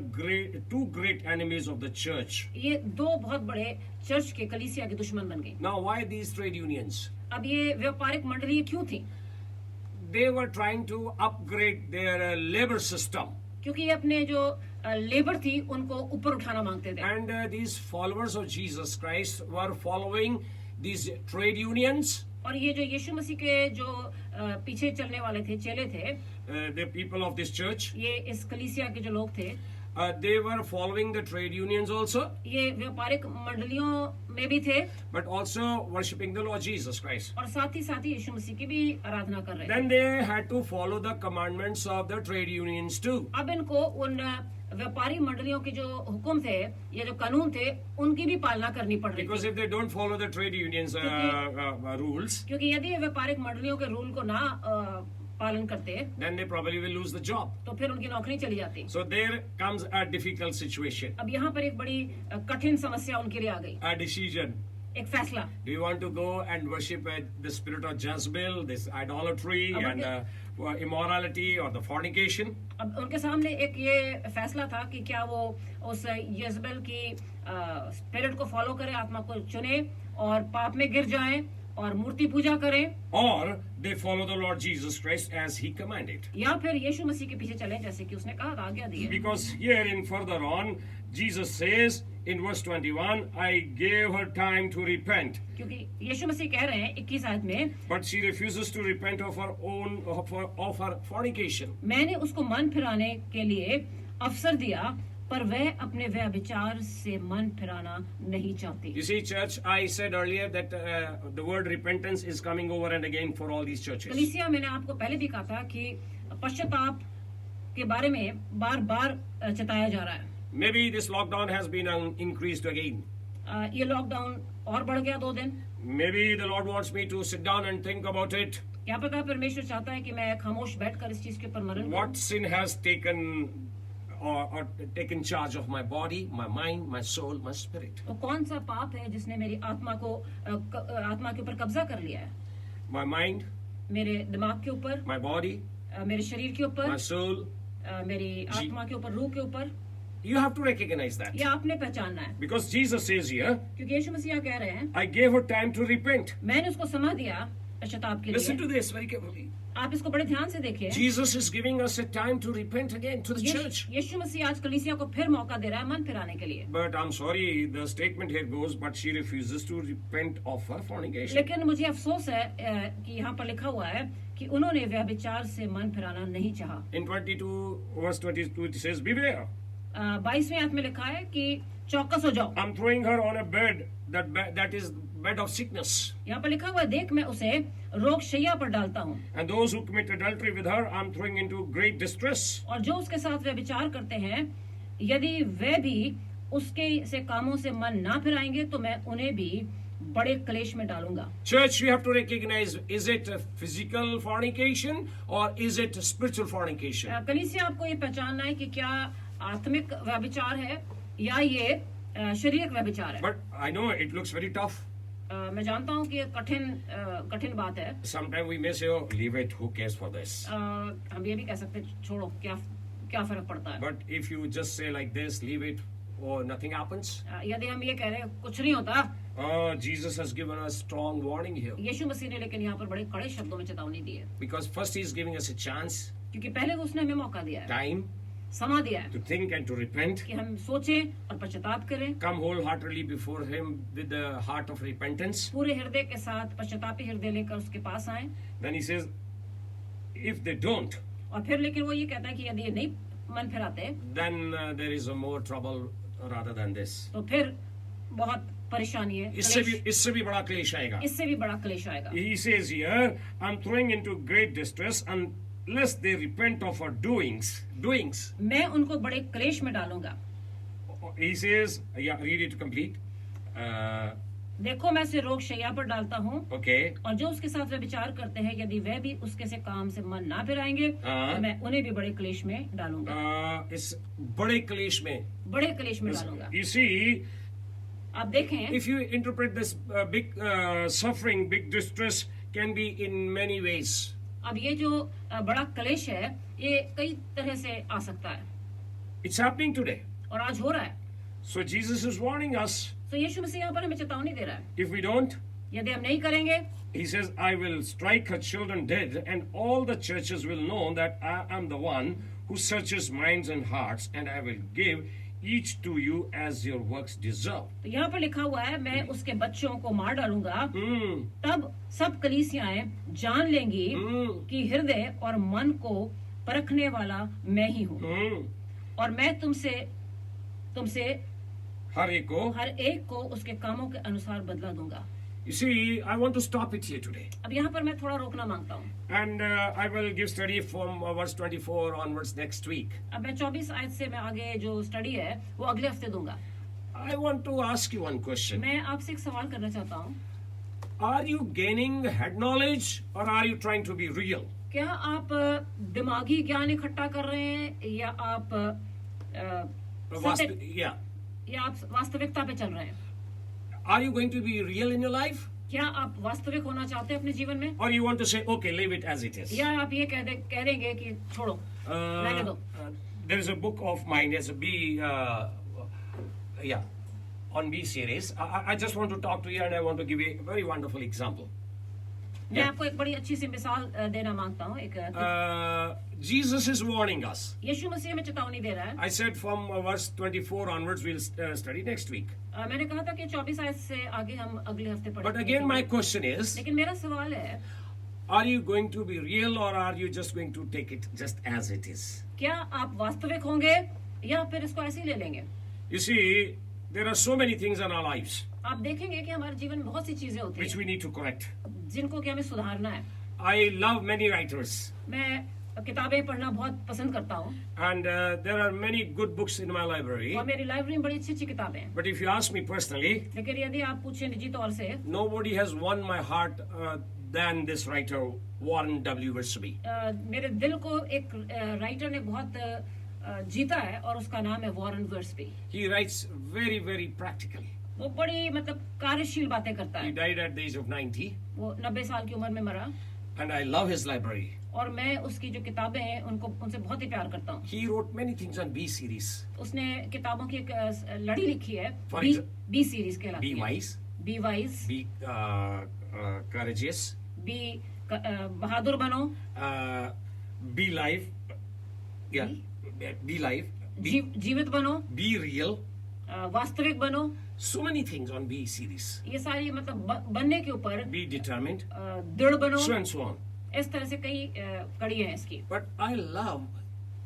two great enemies of the church. ये दो बहुत बड़े चर्च के कलीसिया के दुश्मन बन गए। Now, why these trade unions? अब ये व्यापारिक मंडलियां क्यों थी? They were trying to upgrade their labor system. क्योंकि ये अपने जो लेबर थी उनको ऊपर उठाना मांगते थे। And these followers of Jesus Christ were following these trade unions. और ये जो यीशु मसीह के जो पीछे चलने वाले थे, चेले थे, The people of this church, ये इस कलीसिया के जो लोग थे, they were following the trade unions also, ये व्यापारिक मंडलियों में भी थे, but also worshipping the Lord Jesus Christ. और साथ ही यीशु मसीह की भी आराधना कर रहे थे। Then they had to follow the commandments of the trade unions too. अब इनको उन व्यापारी मंडलियों के जो हुक्म थे, ये जो कानून थे, उनकी भी पालना करनी पड़ रही Because थी। if they don't follow the trade unions rules, क्योंकि यदि ये व्यापारिक मंडलियों के रूल को ना पालन करते, then they probably will lose the job. तो फिर उनकी नौकरी चली जाती। So there comes a difficult situation, अब यहाँ पर एक बड़ी कठिन समस्या उनके लिए आ गई, a decision. एक फैसला। Do you want to go and worship the spirit of Jezebel, this idolatry and immorality, or the fornication? अब उनके सामने एक ये फैसला था कि क्या वो उस यजबेल की स्पिरिट को फॉलो करें, आत्मा को चुने और पाप में गिर जाएं और मूर्ति पूजा करें, Or they follow the Lord Jesus Christ as He commanded. या फिर यीशु मसीह के पीछे चलें जैसे कि उसने कहा, आज्ञा दी है। Because here in further on, Jesus says in verse 21, I gave her time to repent. क्योंकि यीशु मसीह कह रहे हैं 21 आयत में, But she refuses to repent of her fornication. मैंने उसको मन फिराने के लिए अवसर दिया, पर वह अपने व्यभिचार से मन फिराना नहीं चाहती। You see, church, I said earlier that the word repentance is coming over and again for all these churches. कलीसिया मैंने आपको पहले भी कहा था कि पश्चाताप के बारे में बार बार चेताया जा रहा है। Maybe this lockdown has been increased again. ये लॉकडाउन और बढ़ गया 2 दिन। Maybe the Lord wants me to sit down and think about it. क्या पता परमेश्वर चाहता है कि मैं खामोश बैठकर इस चीज के ऊपर मनन What करूं। sin has taken charge of my body, my mind, my soul, my spirit? तो कौन सा पाप है जिसने मेरी आत्मा के ऊपर कब्जा कर लिया है? My mind, मेरे दिमाग के ऊपर, my body, मेरे शरीर के ऊपर, my soul. मेरी आत्मा के ऊपर, रूह के ऊपर। You have to recognize that. ये आपने पहचानना है, Because Jesus says here, क्योंकि यीशु मसीह कह रहे हैं, I gave her time to repent. मैंने उसको समय दिया पश्चाताप के Listen लिए। to this very carefully. आप इसको बड़े ध्यान से देखिए। Jesus is giving us a time to repent again to the church. यीशु मसीह आज कलीसिया को फिर मौका दे रहा है मन फिराने के लिए। But I'm sorry, the statement here goes, but she refuses to repent of her fornication. लेकिन मुझे अफसोस है कि यहाँ पर लिखा हुआ है कि उन्होंने व्यभिचार से मन फिराना नहीं चाहा। In 22 verse 22 it says, beware. 22वें आयत में लिखा है कि चौकस हो जाओ। I'm throwing her on a bed that is bed of sickness. यहाँ पर लिखा हुआ है, देख मैं उसे रोग शैया पर डालता हूँ, And those who commit adultery with her, I'm throwing into great distress. और जो उसके साथ व्यभिचार करते हैं, यदि वे भी उसके से कामों से मन ना फिराएंगे तो मैं उन्हें भी बड़े क्लेश में डालूंगा। Church, you have to recognize, is it a physical fornication or is it a spiritual fornication? कलीसिया आपको ये पहचानना है कि क्या आत्मिक व्यभिचार है या ये शारीरिक व्यभिचार है। But I know it looks very tough. मैं जानता हूँ कि ये कठिन बात है। Sometimes we may say, oh, leave it, who cares for this? हम ये भी कह सकते हैं, छोड़ो, क्या फर्क पड़ता है। But if you just say like this, leave it, oh, nothing happens. यदि हम ये कह रहे हैं कुछ नहीं होता, Oh, Jesus has given us strong warning here. यीशु मसीह ने लेकिन यहाँ पर बड़े कड़े शब्दों में चेतावनी दी है। Because first He's giving us a chance क्योंकि पहले वो उसने हमें मौका दिया है, time समा दिया है to think and to repent. कि हम सोचें और पश्चाताप करें, Come wholeheartedly before Him with the heart of repentance. पूरे हृदय के साथ पश्चातापी हृदय लेकर उसके पास आए। Then He says, if they don't, और फिर लेकिन वो ये कहता है कि यदि ये नहीं मन फिराते then there is a more trouble rather than this. तो फिर बहुत परेशानी है, क्लेश, इससे भी बड़ा क्लेश आएगा. इससे भी बड़ा क्लेश आएगा। He says here, I'm throwing into great distress unless they repent of our doings. मैं उनको बड़े क्लेश में डालूंगा। He says, yeah, read it complete. देखो मैं उसे रोग शैया पर डालता हूँ, Okay. और जो उसके साथ वे विचार करते हैं यदि वे भी उसके से काम से मन ना फिराएंगे तो मैं उन्हें भी बड़े क्लेश में डालूंगा। इस बड़े क्लेश में, बड़े क्लेश में डालूंगा। you see, आप देखें, if you interpret this big suffering, big distress can be in many ways. अब ये जो बड़ा क्लेश है ये कई तरह से आ सकता है It's happening today. और आज हो रहा है। So Jesus is warning us. तो यीशु मसीह यहाँ पर हमें चेतावनी दे रहा है, If we don't, यदि हम नहीं करेंगे He says, I will strike her children dead, and all the churches will know that I am the one who searches minds and hearts, and I will give each to you as your works deserve. तो यहाँ पर लिखा हुआ है मैं उसके बच्चों को मार डालूंगा, Hmm. तब सब कलीसियाएं जान लेंगी कि हृदय और मन को परखने वाला मैं ही हूँ, Hmm. और मैं तुमसे हर एक को. हर एक को उसके कामों के अनुसार बदला दूंगा। You see, I want to stop it here today. अब यहाँ पर मैं थोड़ा रोकना मांगता हूँ। And I will give study from verse 24 onwards next week. अब मैं 24 आयत से मैं आगे जो स्टडी है वो अगले हफ्ते दूंगा। I want to ask you one question. मैं आपसे एक सवाल करना चाहता हूँ, Are you gaining head knowledge or are you trying to be real? क्या आप दिमागी ज्ञान इकट्ठा कर रहे हैं या आप Yeah. या आप वास्तविकता पे चल रहे हैं? Are you going to be real in your life? क्या आप वास्तविक होना चाहते हैं अपने जीवन में, Or you want to say, okay, leave it as it is? या आप ये कह देंगे कि छोड़ो, रहने दो। There is a book of mine, there's a B, on B series. I just want to talk to you and I want to give you a very wonderful example. मैं आपको एक बड़ी अच्छी सी मिसाल देना मांगता हूँ। एक Jesus is warning us. यीशु मसीह हमें चेतावनी दे रहा है। I said from verse 24 onwards we'll study next week. मैंने कहा था कि 24 आयत से आगे हम अगले हफ्ते पढ़ेंगे। But again my question is, लेकिन मेरा सवाल है, are you going to be real or are you just going to take it just as it is? क्या आप वास्तविक होंगे या फिर इसको ऐसे ही ले लेंगे? You see, there are so many things in our lives आप देखेंगे कि हमारे जीवन में बहुत सी चीजें होती which हैं we need to correct. जिनको कि हमें सुधारना है। I love many writers. मैं किताबें पढ़ना बहुत पसंद करता हूँ And there are many good books in my library. और मेरी लाइब्रेरी में बड़ी अच्छी अच्छी किताबें हैं। But if you ask me personally, लेकिन यदि आप पूछें निजी तौर से, nobody has won my heart than this writer, Warren W. Wiersbe. मेरे दिल को एक राइटर ने बहुत जीता है और उसका नाम है Warren वियर्सबी। He writes very, very practically. वो बड़ी मतलब कार्यशील बातें करता He है। died at the age of 90. वो 90 साल की उम्र में मरा And I love his library. और मैं उसकी जो किताबें हैं उनसे बहुत ही प्यार करता हूँ। He wrote many things on B series. उसने किताबों की एक लड़ी लिखी है, For बी सीरीज कहलाती Be है। wise, be wise, be courageous, be बहादुर बनो, be live, yeah, be live, जीवित बनो, be real. वास्तविक बनो। So many things on B series. ये सारी मतलब बनने के ऊपर Be determined, दृढ़ बनो, so and so on. इस तरह से कई कड़ी हैं इसकी। But I love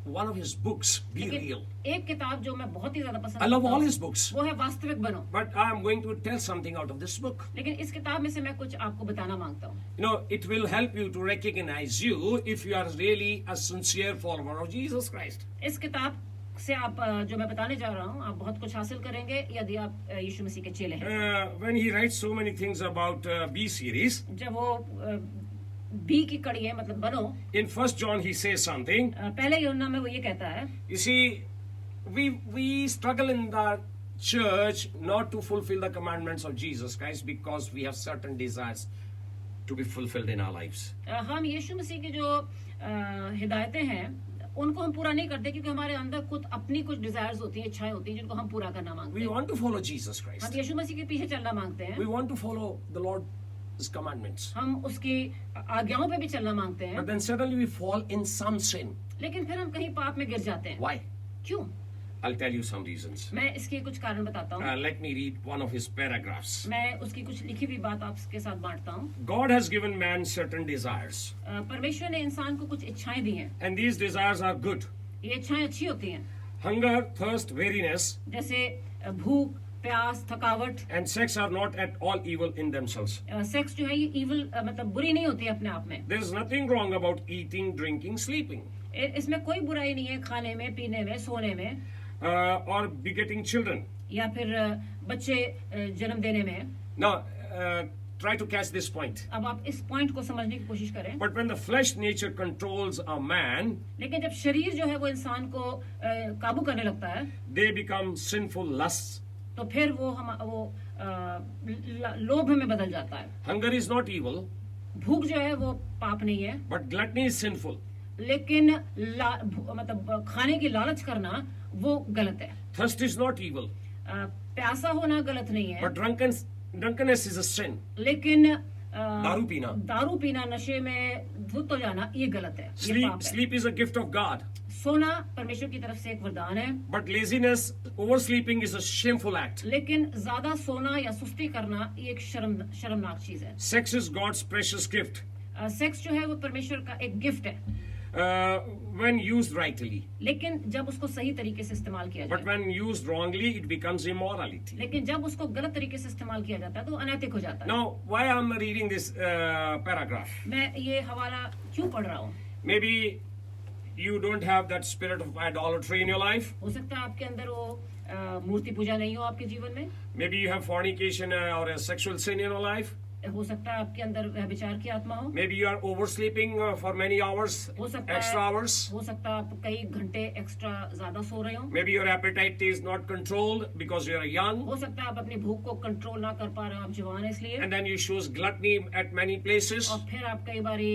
one of his books, Be लेकिन Real. एक किताब जो मैं बहुत ही ज्यादा पसंद I love करता all हूँ, his books. वो है वास्तविक बनो। But I'm going to tell something out of this book. लेकिन इस किताब में से मैं कुछ आपको बताना मांगता हूँ। You know, it will help you to recognize you if you are really a sincere follower of Jesus Christ. इस किताब से आप जो मैं बताने जा रहा हूँ आप बहुत कुछ हासिल करेंगे यदि आप यीशु मसीह के चेले हैं। When he writes so many things about B series, जब वो बी की कड़ी है मतलब बनो, in 1 John he says something. पहले यूहन्ना में वो ये कहता है, You see, we struggle in the church not to fulfill the commandments of Jesus Christ because we have certain desires to be fulfilled in our lives. हम यीशु मसीह की जो हिदायतें हैं उनको हम पूरा नहीं करते क्योंकि हमारे अंदर कुछ अपनी कुछ डिजायर्स होती हैं, इच्छाएं होती हैं जिनको हम पूरा करना मांगते We हैं। want to follow Jesus हम Christ. यीशु मसीह के पीछे चलना मांगते हैं। We want to follow the Lord His commandments. हम उसकी आज्ञाओं पे भी चलना मांगते हैं, But then suddenly we fall in some sin. लेकिन फिर हम कहीं पाप में गिर जाते हैं. Why? क्यों? I'll tell you some reasons. मैं इसके कुछ कारण बताता हूँ. Let me read one of his paragraphs. मैं उसकी कुछ लिखी हुई बात आपके साथ बांटता हूँ. God has given man certain desires, परमेश्वर ने इंसान को कुछ इच्छाएं दी हैं. and these desires are good. ये इच्छाएं अच्छी होती हैं, Hunger, thirst, weariness, जैसे भूख, प्यास, थकावट. and sex are not at all evil in themselves. Sex जो है ये इविल मतलब बुरी नहीं होती है अपने आप में. There is nothing wrong about eating, drinking, sleeping, इसमें कोई बुराई नहीं है खाने में, पीने में, सोने में, or begetting children. या फिर बच्चे जन्म देने में. Now, try to catch this point. अब आप इस पॉइंट को समझने की कोशिश करें. But when the flesh nature controls a man, लेकिन जब शरीर जो है वो इंसान को काबू करने लगता है, they become sinful lusts. तो फिर वो लोभ में बदल जाता है. Hunger is not evil, भूख जो है वो पाप नहीं है, but gluttony is sinful. लेकिन मतलब खाने की लालच करना वो गलत है. Thirst is not evil, प्यासा होना गलत नहीं है, but drunkenness is a sin. लेकिन दारू पीना, नशे में धुत हो जाना ये गलत है. ये पाप है. Sleep is a gift of God. सोना परमेश्वर की तरफ से एक वरदान है, But laziness, oversleeping is a shameful act. लेकिन ज्यादा सोना या सुस्ती करना ये एक शर्मनाक चीज है. Sex is God's precious gift sex जो है वो परमेश्वर का एक गिफ्ट है, when used rightly. लेकिन जब उसको सही तरीके से इस्तेमाल किया But जाए. when used wrongly, it becomes immorality. लेकिन जब उसको गलत तरीके से इस्तेमाल किया जाता है तो अनैतिक हो जाता है. Now, why I'm reading this paragraph? मैं ये हवाला क्यों पढ़ रहा हूँ? Maybe you don't have that spirit of idolatry in your life. हो सकता है आपके अंदर वो मूर्ति पूजा नहीं हो आपके जीवन में. Maybe you have fornication or a sexual sin in your life. हो सकता है आपके अंदर व्यभिचार की आत्मा हो. Maybe you are oversleeping for many hours, हो सकता extra है hours. हो सकता है आप कई घंटे एक्स्ट्रा ज्यादा सो रहे हो. Maybe your appetite is not controlled because you are young. हो सकता है आप अपनी भूख को कंट्रोल ना कर पा रहे हो, आप जवान है इसलिए. And then you shows gluttony at many places. और फिर आप कई बारी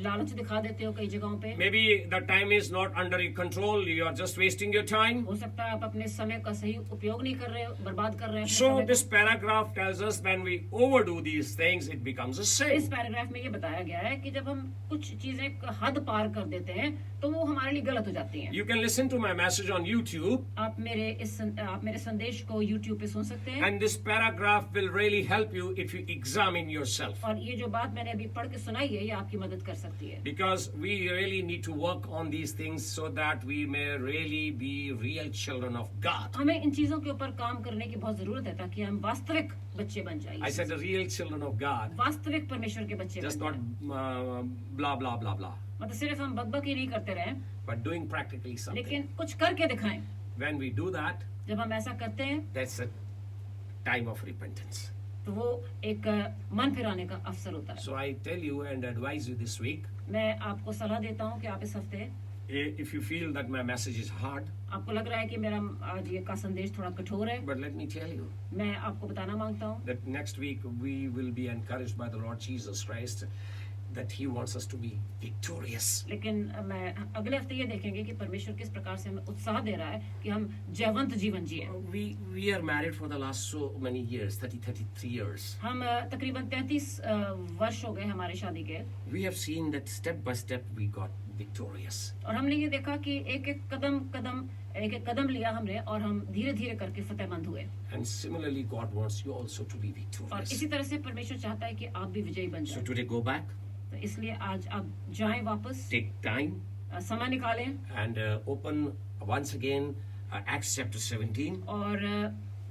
लालच दिखा देते हो कई जगहों पे. Maybe the time is not under your control. You are just wasting your time. हो सकता है आप अपने समय का सही उपयोग नहीं कर रहे हो, बर्बाद कर रहे हैं अपने So समय this को. paragraph tells us when we overdo these things, it becomes a इस sin. पैराग्राफ में ये बताया गया है कि जब हम कुछ चीजें हद पार कर देते हैं तो वो हमारे लिए गलत हो जाती हैं. You can listen to my message on YouTube, आप मेरे संदेश को YouTube पे सुन सकते हैं. and this paragraph will really help you if you examine yourself. और ये जो बात मैंने अभी पढ़ के सुनाई है ये आपकी मदद कर सकती है. Because we really need to work on these things so that we may really be real children of God. हमें इन चीजों के ऊपर काम करने की बहुत जरूरत है ताकि हम वास्तविक बच्चे बन जाएं. I said the real children of God, वास्तविक परमेश्वर के बच्चे just बन not जाएं. blah blah blah blah, मतलब सिर्फ हम बकबकी नहीं करते रहें, but doing practically something. लेकिन कुछ करके दिखाएं. When we do that, जब हम ऐसा करते हैं that's a time of repentance. तो वो एक मन फिराने का अवसर होता है. So I tell you and advise you this week, मैं आपको सलाह देता हूँ कि आप इस हफ्ते if you feel that my message is hard, आपको लग रहा है कि मेरा आज ये का संदेश थोड़ा कठोर है, but let me tell you मैं आपको बताना मांगता हूँ that next week we will be encouraged by the Lord Jesus Christ that He wants us to be victorious. लेकिन मैं अगले हफ्ते ये देखेंगे कि परमेश्वर किस प्रकार से हमें उत्साह दे रहा है कि हम जयवंत जीवन जिए. We are married for the last so many years, 33 years. हम तकरीबन 33 वर्ष हो गए हमारे शादी के. We have seen that step by step we got victorious. और हमने ये देखा कि एक एक कदम लिया हमने और हम धीरे धीरे करके फतेहमंद हुए. And similarly, God wants you also to be और victorious. इसी तरह से परमेश्वर चाहता है कि आप भी विजयी बन So जाएं. today go back, तो इसलिए आज आप जाएं वापस, take time समय निकालें and open once again Acts chapter 17, और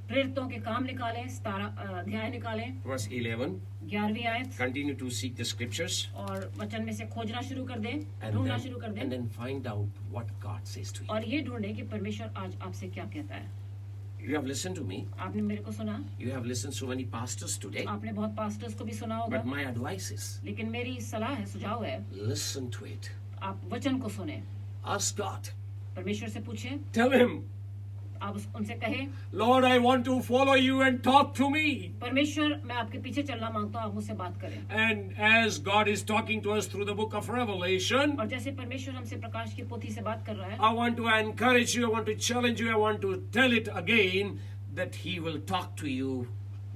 प्रेरितों के काम निकालें, 17 अध्याय निकालें, verse 11. 11वीं आयत, Continue to seek the scriptures और वचन में से खोजना शुरू कर दें, and ढूंढना शुरू कर and दें then find out what God says to you. और ये ढूंढें कि परमेश्वर आज आपसे क्या कहता है. You have listened to me. आपने मेरे को सुना, You have listened to so many pastors today. आपने बहुत पास्टर्स को भी सुना होगा, But my advice is लेकिन मेरी सलाह है, सुझाव है, listen to it. आप वचन को सुने, Ask God. परमेश्वर से पूछें, Tell Him, आप उनसे कहें, Lord, I want to follow you and talk to me. परमेश्वर मैं आपके पीछे चलना मांगता हूँ, आप मुझसे बात करें. And as God is talking to us through the book of Revelation, और जैसे परमेश्वर हमसे प्रकाश की पोथी से बात कर रहा है, I want to encourage you, I want to challenge you, I want to tell it again that He will talk to you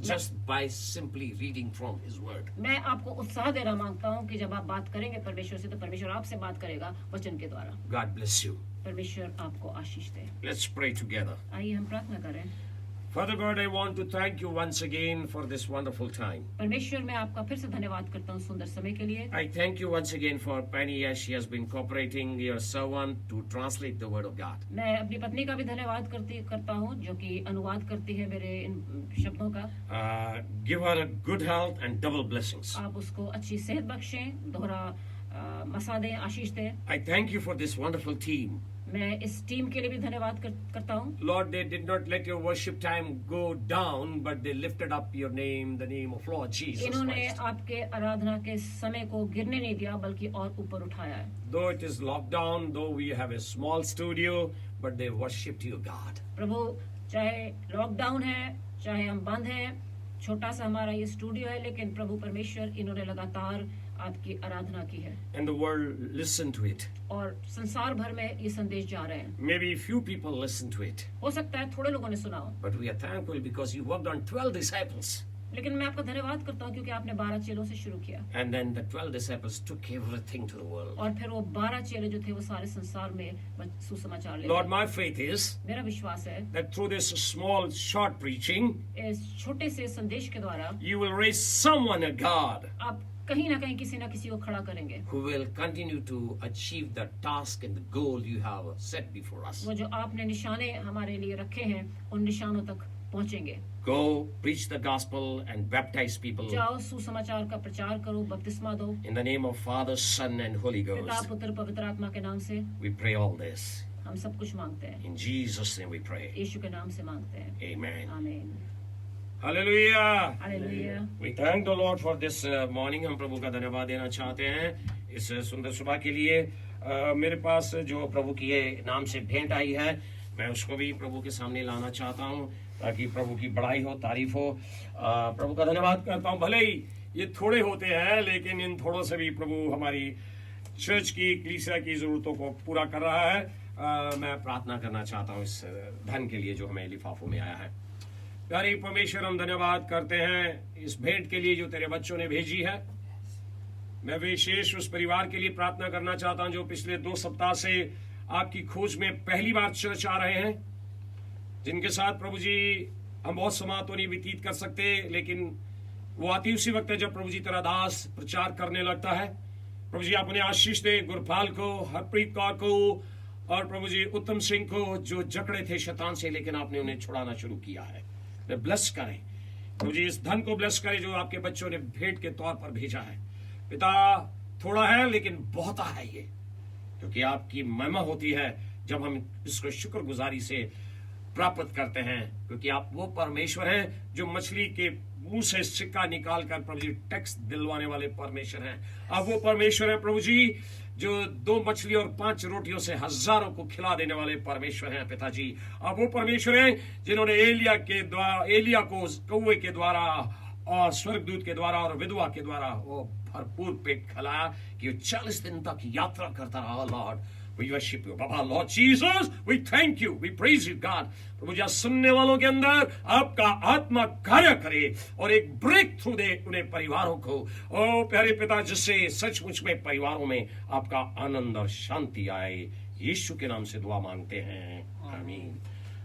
just by simply reading from His Word. मैं आपको उत्साह देना मांगता हूँ कि जब आप बात करेंगे परमेश्वर से तो परमेश्वर आपसे बात करेगा वचन के द्वारा। God bless you. परमेश्वर आपको आशीष दे। Let's pray together. आइए हम प्रार्थना करें। Father God, I want to thank you once again for this wonderful time. परमेश्वर मैं आपका फिर से धन्यवाद करता हूँ सुंदर समय के लिए। I thank you once again for Penny as she has been cooperating your servant to translate the Word of God. मैं अपनी पत्नी का भी धन्यवाद करता हूँ जो कि अनुवाद करती है मेरे इन शब्दों का। Give her a good health and double blessings. आप उसको अच्छी सेहत बख्शें, दोहरा मसा दें, आशीष दें। I thank you for this wonderful team. मैं इस टीम के लिए भी धन्यवाद करता हूँ। Lord, they did not let your worship time go down, but they lifted up your name, the name of Lord Jesus इन्होंने Christ. आपके आराधना के समय को गिरने नहीं दिया बल्कि और ऊपर उठाया है। Though it is lockdown, though we have a small studio, but they worshipped you, God. प्रभु, चाहे लॉकडाउन है, चाहे हम बंद हैं, छोटा सा हमारा ये स्टूडियो है, लेकिन प्रभु परमेश्वर इन्होंने लगातार आपकी आराधना की है। And the world listened to it. और संसार भर में ये संदेश जा रहे हैं। Maybe few people listened to it. हो सकता है थोड़े लोगों ने सुना हो, But we are thankful because you worked on 12 disciples. लेकिन मैं आपका धन्यवाद करता हूँ क्योंकि आपने 12 चेलों से शुरू किया And then the 12 disciples took everything to the world. और फिर वो 12 चेले जो थे वो सारे संसार में सुसमाचार ले Lord, गए। my faith is मेरा विश्वास है that through this small, short preaching, इस छोटे से संदेश के द्वारा you will raise someone, a God, आप कहीं ना कहीं किसी ना किसी को खड़ा करेंगे, who will continue to achieve the task and the goal you have set before us. वो जो आपने निशाने हमारे लिए रखे हैं उन निशानों तक पहुंचेंगे। Go, preach the gospel and baptize people जाओ, सुसमाचार का प्रचार करो, बपतिस्मा दो, in the name of Father, Son and Holy पिता Ghost. पुत्र पवित्र आत्मा के नाम से We pray all this. हम सब कुछ मांगते हैं, In Jesus' name we pray. यीशु के नाम से मांगते हैं। Amen. आमीन। Hallelujah. Hallelujah. We thank the Lord for this morning. हम प्रभु का धन्यवाद देना चाहते हैं इस सुंदर सुबह के लिए। मेरे पास जो प्रभु की ये नाम से भेंट आई है, मैं उसको भी प्रभु के सामने लाना चाहता हूँ ताकि प्रभु की बड़ाई हो, तारीफ हो। प्रभु का धन्यवाद करता हूँ। भले ही ये थोड़े होते हैं, लेकिन इन थोड़ों से भी प्रभु हमारी चर्च की, कलीसिया की जरूरतों को पूरा कर रहा है। मैं प्रार्थना करना चाहता हूँ इस धन के लिए जो हमें लिफाफों में आया है। प्यारे परमेश्वर, हम धन्यवाद करते हैं इस भेंट के लिए जो तेरे बच्चों ने भेजी है। मैं विशेष उस परिवार के लिए प्रार्थना करना चाहता हूं जो पिछले 2 सप्ताह से आपकी खोज में पहली बार चर्च आ रहे हैं, जिनके साथ प्रभु जी हम बहुत समय तो नहीं व्यतीत कर सकते, लेकिन वो आती उसी वक्त है जब प्रभु जी तेरा दास प्रचार करने लगता है। प्रभु जी आप उन्हें आशीष दे, गुरपाल को, हरप्रीत कौर को और प्रभु जी उत्तम सिंह को जो जकड़े थे शैतान से, लेकिन आपने उन्हें छुड़ाना शुरू किया है। ब्लेस करें प्रभु जी, इस धन को ब्लेस करें जो आपके बच्चों ने भेंट के तौर पर भेजा है। पिता, थोड़ा है लेकिन बहुत है ये, क्योंकि आपकी महिमा होती है जब हम इसको शुक्रगुजारी से प्राप्त करते हैं, क्योंकि आप वो परमेश्वर हैं जो मछली के मुंह से सिक्का निकाल कर प्रभु जी टैक्स दिलवाने वाले परमेश्वर हैं। आप वो परमेश्वर हैं प्रभु जी जो 2 मछली और 5 रोटियों से हजारों को खिला देने वाले परमेश्वर हैं। पिताजी आप वो परमेश्वर हैं जिन्होंने एलिया को कौवे के द्वारा और स्वर्गदूत के द्वारा और विधवा के द्वारा वो भरपूर पेट खिलाया कि वो 40 दिन तक यात्रा करता रहा। Lord We worship you, Baba, Lord Jesus, we thank you, we praise you, God. प्रभु जी सुनने वालों के अंदर आपका आत्मा कार्य करे और एक ब्रेक थ्रू दे उन्हें परिवारों को। ओ प्यारे पिता, जिससे सचमुच में परिवारों में आपका आनंद और शांति आए, यीशु के नाम से दुआ मांगते हैं, आमीन।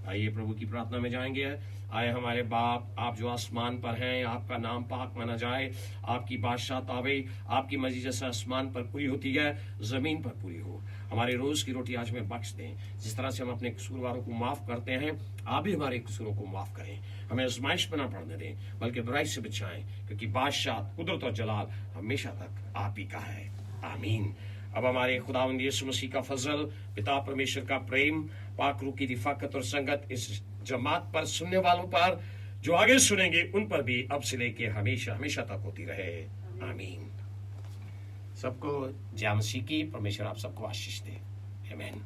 आइए प्रभु की प्रार्थना में जाएंगे। आए हमारे बाप, आप जो आसमान पर हैं, आपका नाम पाक माना जाए, आपकी बादशाहत आवे, आपकी मर्जी जैसे आसमान पर पूरी होती है जमीन पर पूरी हो। हमारे रोज की रोटी आज में बख्श दें, जिस तरह से हम अपने कसूरवारों को माफ करते हैं, आप भी हमारे कसूरों को माफ करें। हमें आजमाइश में न पड़ने दें, बल्कि बुराई से बचाएं, क्योंकि बादशाह, कुदरत और जलाल हमेशा तक आप ही का है, आमीन। अब हमारे खुदावंद यीशु मसीह का फजल, पिता परमेश्वर का प्रेम, पाक रूह की रिफाकत और संगत इस जमात पर, सुनने वालों पर, जो आगे सुनेंगे उन पर भी अब से लेके हमेशा हमेशा तक होती रहे, आमीन। सबको जय मसीह की, परमेश्वर आप सबको आशीष दे, आमीन।